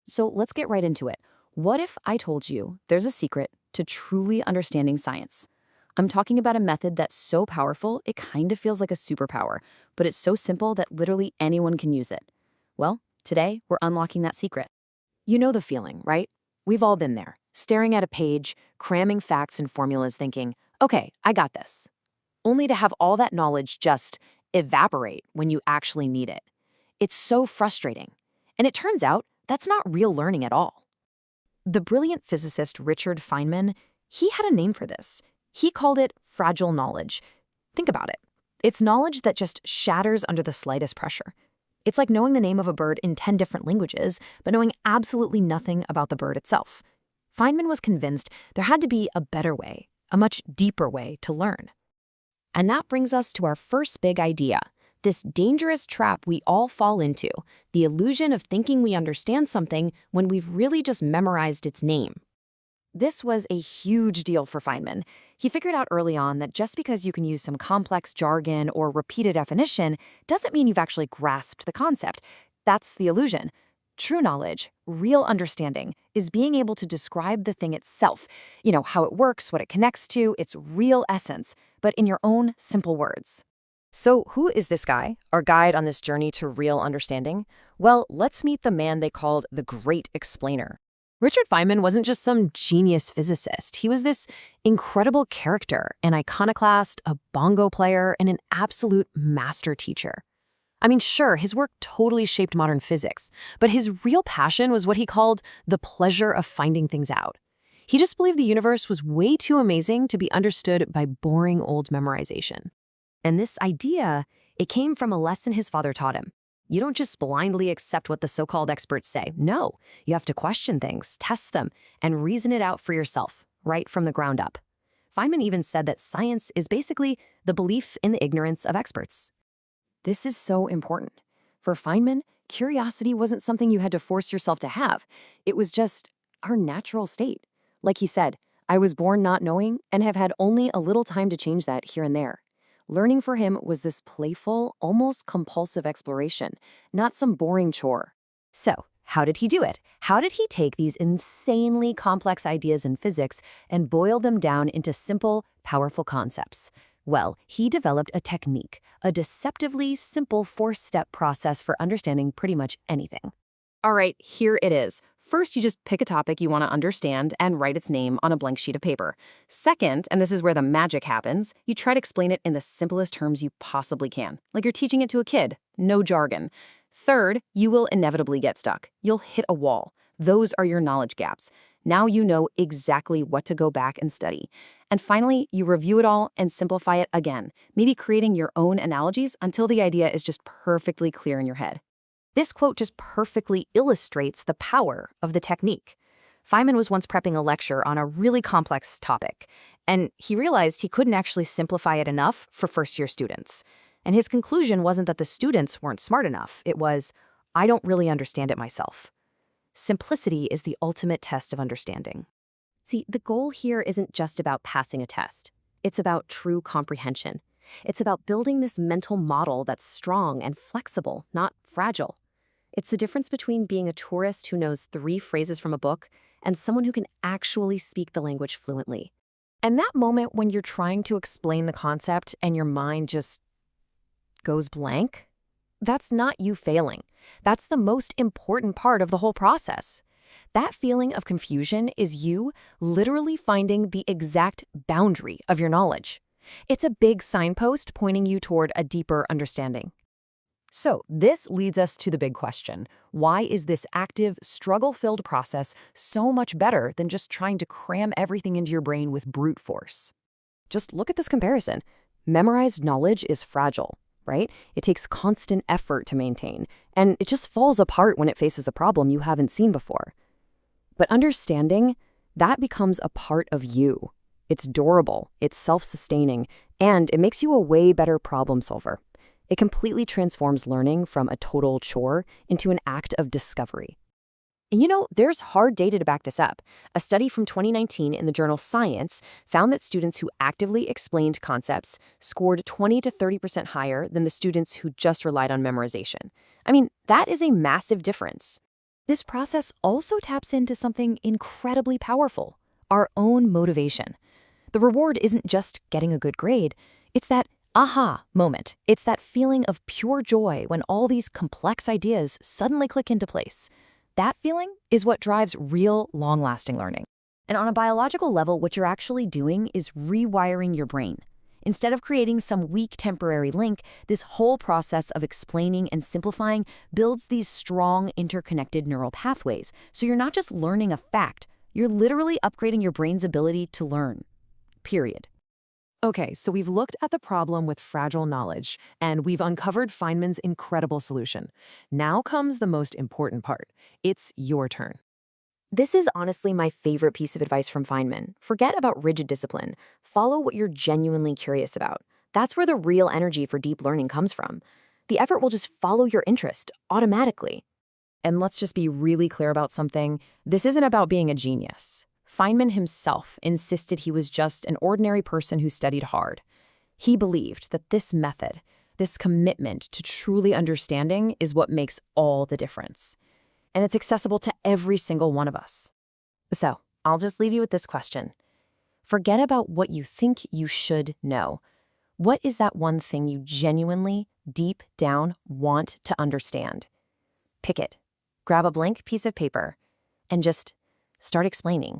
So let's get right into it. What if I told you there's a secret to truly understanding science? I'm talking about a method that's so powerful, it kind of feels like a superpower, but it's so simple that literally anyone can use it. Well, today we're unlocking that secret. You know the feeling, right? We've all been there, staring at a page, cramming facts and formulas, thinking, okay, I got this. Only to have all that knowledge just evaporate when you actually need it. It's so frustrating. And it turns out that's not real learning at all. The brilliant physicist Richard Feynman, he had a name for this. He called it fragile knowledge. Think about it. It's knowledge that just shatters under the slightest pressure. It's like knowing the name of a bird in 10 different languages, but knowing absolutely nothing about the bird itself. Feynman was convinced there had to be a better way, a much deeper way to learn. And that brings us to our first big idea, this dangerous trap we all fall into, the illusion of thinking we understand something when we've really just memorized its name. This was a huge deal for Feynman. He figured out early on that just because you can use some complex jargon or repeat a definition doesn't mean you've actually grasped the concept. That's the illusion. True knowledge, real understanding, is being able to describe the thing itself, how it works, what it connects to, its real essence, but in your own simple words. So who is this guy, our guide on this journey to real understanding? Well, let's meet the man they called the Great Explainer. Richard Feynman wasn't just some genius physicist. He was this incredible character, an iconoclast, a bongo player, and an absolute master teacher. I mean, sure, his work totally shaped modern physics, but his real passion was what he called the pleasure of finding things out. He just believed the universe was way too amazing to be understood by boring old memorization. And this idea, it came from a lesson his father taught him. You don't just blindly accept what the so-called experts say. No, you have to question things, test them, and reason it out for yourself, right from the ground up. Feynman even said that science is basically the belief in the ignorance of experts. This is so important. For Feynman, curiosity wasn't something you had to force yourself to have. It was just our natural state. Like he said, I was born not knowing and have had only a little time to change that here and there. Learning for him was this playful, almost compulsive exploration, not some boring chore. So, how did he do it? How did he take these insanely complex ideas in physics and boil them down into simple, powerful concepts? Well, he developed a technique, a deceptively simple 4-step process for understanding pretty much anything. All right, here it is. First, you just pick a topic you want to understand and write its name on a blank sheet of paper. Second, and this is where the magic happens, you try to explain it in the simplest terms you possibly can, like you're teaching it to a kid, no jargon. Third, you will inevitably get stuck. You'll hit a wall. Those are your knowledge gaps. Now you know exactly what to go back and study. And finally, you review it all and simplify it again, maybe creating your own analogies until the idea is just perfectly clear in your head. This quote just perfectly illustrates the power of the technique. Feynman was once prepping a lecture on a really complex topic, and he realized he couldn't actually simplify it enough for first-year students. And his conclusion wasn't that the students weren't smart enough. It was, I don't really understand it myself. Simplicity is the ultimate test of understanding. See, the goal here isn't just about passing a test. It's about true comprehension. It's about building this mental model that's strong and flexible, not fragile. It's the difference between being a tourist who knows 3 phrases from a book and someone who can actually speak the language fluently. And that moment when you're trying to explain the concept and your mind just goes blank, that's not you failing. That's the most important part of the whole process. That feeling of confusion is you literally finding the exact boundary of your knowledge. It's a big signpost pointing you toward a deeper understanding. So this leads us to the big question. Why is this active, struggle-filled process so much better than just trying to cram everything into your brain with brute force? Just look at this comparison. Memorized knowledge is fragile, right? It takes constant effort to maintain, and it just falls apart when it faces a problem you haven't seen before. But understanding, that becomes a part of you. It's durable, it's self-sustaining, and it makes you a way better problem solver. It completely transforms learning from a total chore into an act of discovery. And there's hard data to back this up. A study from 2019 in the journal Science found that students who actively explained concepts scored 20 to 30% higher than the students who just relied on memorization. I mean, that is a massive difference. This process also taps into something incredibly powerful, our own motivation. The reward isn't just getting a good grade, it's that aha moment. It's that feeling of pure joy when all these complex ideas suddenly click into place. That feeling is what drives real, long-lasting learning. And on a biological level, what you're actually doing is rewiring your brain. Instead of creating some weak temporary link, this whole process of explaining and simplifying builds these strong, interconnected neural pathways. So you're not just learning a fact, you're literally upgrading your brain's ability to learn. Period. Okay, so we've looked at the problem with fragile knowledge, and we've uncovered Feynman's incredible solution. Now comes the most important part. It's your turn. This is honestly my favorite piece of advice from Feynman. Forget about rigid discipline. Follow what you're genuinely curious about. That's where the real energy for deep learning comes from. The effort will just follow your interest automatically. And let's just be really clear about something. This isn't about being a genius. Feynman himself insisted he was just an ordinary person who studied hard. He believed that this method, this commitment to truly understanding, is what makes all the difference. And it's accessible to every single one of us. So, I'll just leave you with this question. Forget about what you think you should know. What is that one thing you genuinely, deep down, want to understand? Pick it. Grab a blank piece of paper and just start explaining.